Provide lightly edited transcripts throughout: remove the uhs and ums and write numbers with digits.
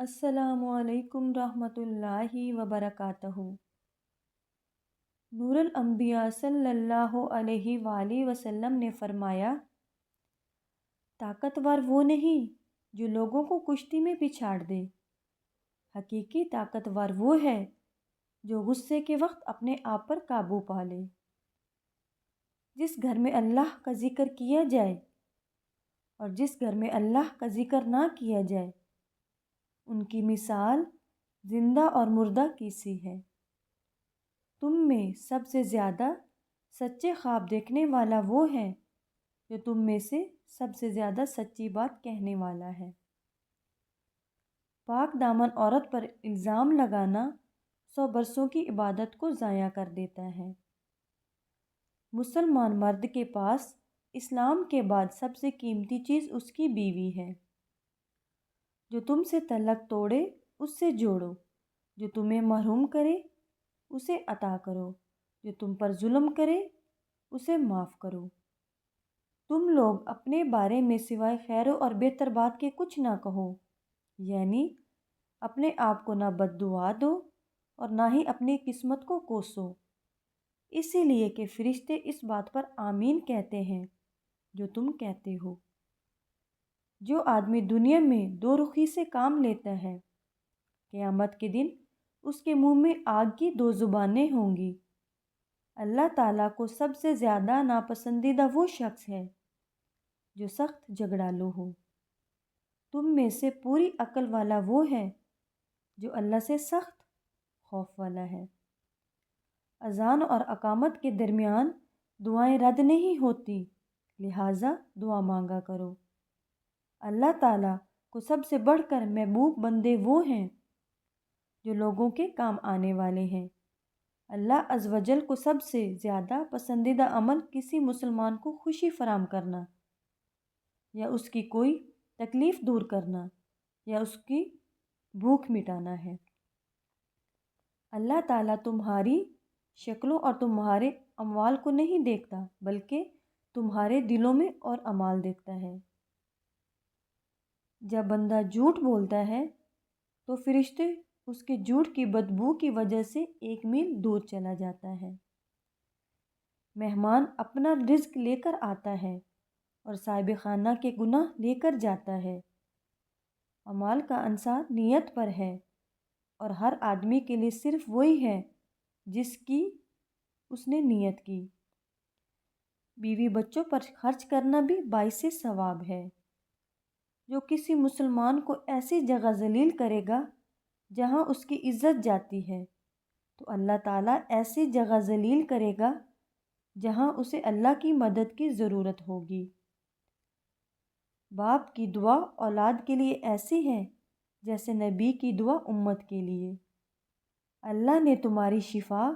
السلام علیکم رحمۃ اللہ وبرکاتہ۔ نور الانبیاء صلی اللہ علیہ وآلہ وسلم نے فرمایا، طاقتور وہ نہیں جو لوگوں کو کشتی میں پچھاڑ دے، حقیقی طاقتور وہ ہے جو غصے کے وقت اپنے آپ پر قابو پا لے۔ جس گھر میں اللہ کا ذکر کیا جائے اور جس گھر میں اللہ کا ذکر نہ کیا جائے، ان کی مثال زندہ اور مردہ کی سی ہے۔ تم میں سب سے زیادہ سچے خواب دیکھنے والا وہ ہے جو تم میں سے سب سے زیادہ سچی بات کہنے والا ہے۔ پاک دامن عورت پر الزام لگانا 100 برسوں کی عبادت کو ضائع کر دیتا ہے۔ مسلمان مرد کے پاس اسلام کے بعد سب سے قیمتی چیز اس کی بیوی ہے۔ جو تم سے تعلق توڑے اس سے جوڑو، جو تمہیں محروم کرے اسے عطا کرو، جو تم پر ظلم کرے اسے معاف کرو۔ تم لوگ اپنے بارے میں سوائے خیر اور بہتر بات کے کچھ نہ کہو، یعنی اپنے آپ کو نہ بد دعا دو اور نہ ہی اپنی قسمت کو کوسو، اسی لیے کہ فرشتے اس بات پر آمین کہتے ہیں جو تم کہتے ہو۔ جو آدمی دنیا میں دو رخی سے کام لیتا ہے، قیامت کے دن اس کے منہ میں آگ کی 2 زبانیں ہوں گی۔ اللہ تعالیٰ کو سب سے زیادہ ناپسندیدہ وہ شخص ہے جو سخت جھگڑالو ہو۔ تم میں سے پوری عقل والا وہ ہے جو اللہ سے سخت خوف والا ہے۔ اذان اور اقامت کے درمیان دعائیں رد نہیں ہوتی، لہٰذا دعا مانگا کرو۔ اللہ تعالیٰ کو سب سے بڑھ کر محبوب بندے وہ ہیں جو لوگوں کے کام آنے والے ہیں۔ اللہ عز و جل کو سب سے زیادہ پسندیدہ عمل کسی مسلمان کو خوشی فراہم کرنا یا اس کی کوئی تکلیف دور کرنا یا اس کی بھوک مٹانا ہے۔ اللہ تعالیٰ تمہاری شکلوں اور تمہارے اموال کو نہیں دیکھتا، بلکہ تمہارے دلوں میں اور اعمال دیکھتا ہے۔ جب بندہ جھوٹ بولتا ہے تو فرشتے اس کے جھوٹ کی بدبو کی وجہ سے 1 میل دور چلا جاتا ہے۔ مہمان اپنا رزق لے کر آتا ہے اور صاحب خانہ کے گناہ لے کر جاتا ہے۔ اعمال کا انحصار نیت پر ہے اور ہر آدمی کے لیے صرف وہی ہے جس کی اس نے نیت کی۔ بیوی بچوں پر خرچ کرنا بھی باعث ثواب ہے۔ جو کسی مسلمان کو ایسی جگہ ذلیل کرے گا جہاں اس کی عزت جاتی ہے، تو اللہ تعالیٰ ایسی جگہ ذلیل کرے گا جہاں اسے اللہ کی مدد کی ضرورت ہوگی۔ باپ کی دعا اولاد کے لیے ایسی ہے جیسے نبی کی دعا امت کے لیے۔ اللہ نے تمہاری شفا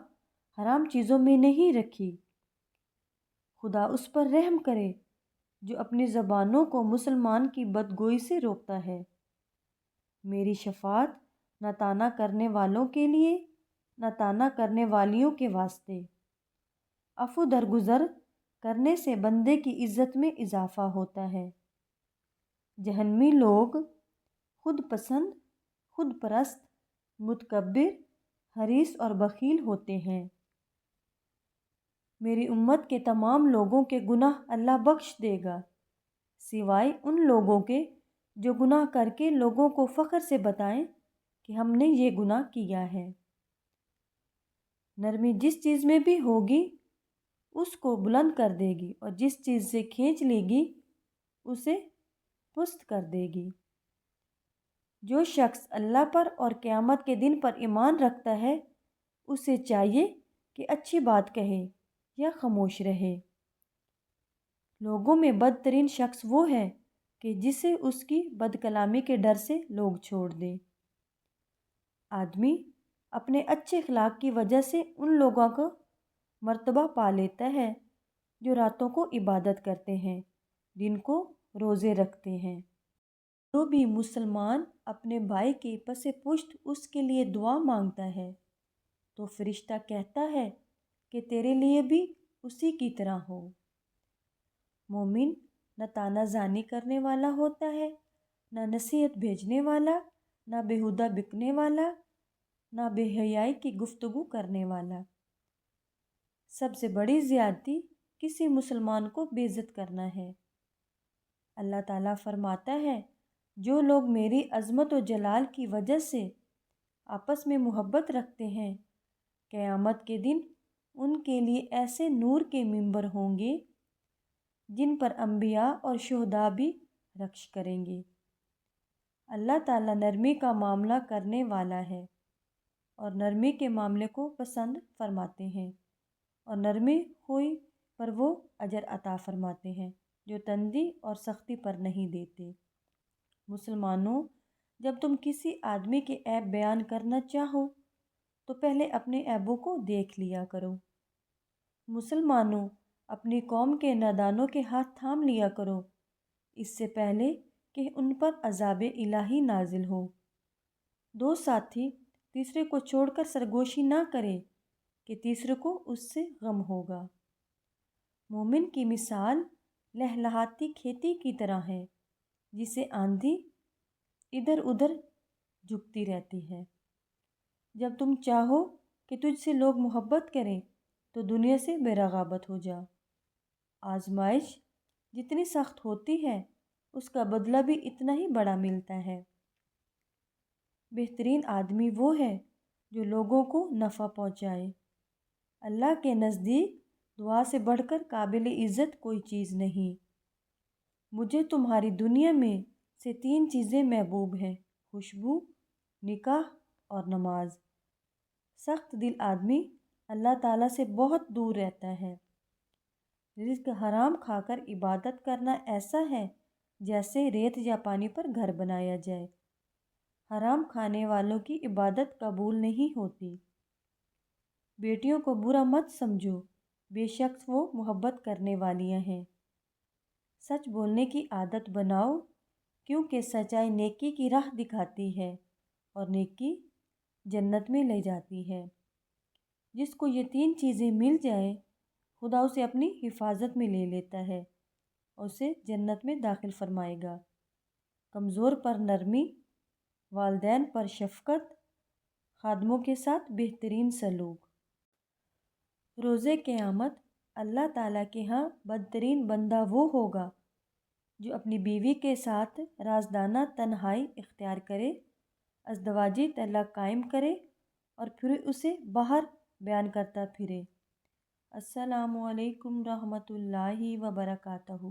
حرام چیزوں میں نہیں رکھی۔ خدا اس پر رحم کرے جو اپنی زبانوں کو مسلمان کی بدگوئی سے روکتا ہے۔ میری شفاعت نہ طعنہ کرنے والوں کے لیے نہ طعنہ کرنے والیوں کے واسطے۔ عفو درگزر کرنے سے بندے کی عزت میں اضافہ ہوتا ہے۔ جہنمی لوگ خود پسند، خود پرست، متکبر، حریص اور بخیل ہوتے ہیں۔ میری امت کے تمام لوگوں کے گناہ اللہ بخش دے گا، سوائے ان لوگوں کے جو گناہ کر کے لوگوں کو فخر سے بتائیں کہ ہم نے یہ گناہ کیا ہے۔ نرمی جس چیز میں بھی ہوگی اس کو بلند کر دے گی اور جس چیز سے کھینچ لے گی اسے پست کر دے گی۔ جو شخص اللہ پر اور قیامت کے دن پر ایمان رکھتا ہے اسے چاہیے کہ اچھی بات کہے یا خاموش رہے۔ لوگوں میں بدترین شخص وہ ہے کہ جسے اس کی بد کلامی کے ڈر سے لوگ چھوڑ دیں۔ آدمی اپنے اچھے اخلاق کی وجہ سے ان لوگوں کو مرتبہ پا لیتا ہے جو راتوں کو عبادت کرتے ہیں، دن کو روزے رکھتے ہیں۔ جو بھی مسلمان اپنے بھائی کی پس پشت اس کے لیے دعا مانگتا ہے تو فرشتہ کہتا ہے کہ تیرے لیے بھی اسی کی طرح ہو۔ مومن نہ طعنہ زنی کرنے والا ہوتا ہے، نہ نصیحت بھیجنے والا، نہ بیہودہ بکنے والا، نہ بے حیائی کی گفتگو کرنے والا۔ سب سے بڑی زیادتی کسی مسلمان کو بے عزت کرنا ہے۔ اللہ تعالیٰ فرماتا ہے، جو لوگ میری عظمت و جلال کی وجہ سے آپس میں محبت رکھتے ہیں، قیامت کے دن ان کے لیے ایسے نور کے ممبر ہوں گے جن پر انبیاء اور شہداء بھی رقص کریں گے۔ اللہ تعالیٰ نرمی کا معاملہ کرنے والا ہے اور نرمی کے معاملے کو پسند فرماتے ہیں، اور نرمی ہوئی پر وہ اجر عطا فرماتے ہیں جو تندی اور سختی پر نہیں دیتے۔ مسلمانوں، جب تم کسی آدمی کے عیب بیان کرنا چاہو تو پہلے اپنے عیبوں کو دیکھ لیا کرو۔ مسلمانوں، اپنی قوم کے نادانوں کے ہاتھ تھام لیا کرو، اس سے پہلے کہ ان پر عذاب الہی نازل ہو۔ دو ساتھی تیسرے کو چھوڑ کر سرگوشی نہ کرے کہ تیسرے کو اس سے غم ہوگا۔ مومن کی مثال لہلہاتی کھیتی کی طرح ہے جسے آندھی ادھر ادھر جھکتی رہتی ہے۔ جب تم چاہو کہ تجھ سے لوگ محبت کریں تو دنیا سے بے رغبت ہو جا۔ آزمائش جتنی سخت ہوتی ہے اس کا بدلہ بھی اتنا ہی بڑا ملتا ہے۔ بہترین آدمی وہ ہے جو لوگوں کو نفع پہنچائے۔ اللہ کے نزدیک دعا سے بڑھ کر قابل عزت کوئی چیز نہیں۔ مجھے تمہاری دنیا میں سے 3 چیزیں محبوب ہیں: خوشبو، نکاح اور نماز۔ سخت دل آدمی اللہ تعالیٰ سے بہت دور رہتا ہے۔ رزق حرام کھا کر عبادت کرنا ایسا ہے جیسے ریت یا پانی پر گھر بنایا جائے۔ حرام کھانے والوں کی عبادت قبول نہیں ہوتی۔ بیٹیوں کو برا مت سمجھو، بے شک وہ محبت کرنے والیاں ہیں۔ سچ بولنے کی عادت بناؤ، کیونکہ سچائی نیکی کی راہ دکھاتی ہے اور نیکی جنت میں لے جاتی ہے۔ جس کو یہ 3 چیزیں مل جائیں، خدا اسے اپنی حفاظت میں لے لیتا ہے اور اسے جنت میں داخل فرمائے گا۔ کمزور پر نرمی، والدین پر شفقت، خادموں کے ساتھ بہترین سلوک۔ روز قیامت اللہ تعالیٰ کے ہاں بدترین بندہ وہ ہوگا جو اپنی بیوی کے ساتھ رازدانہ تنہائی اختیار کرے، ازدواجی طلاق قائم کرے اور پھر اسے باہر بیان کرتا پھرے۔ السلام علیکم رحمۃ اللہ وبرکاتہ۔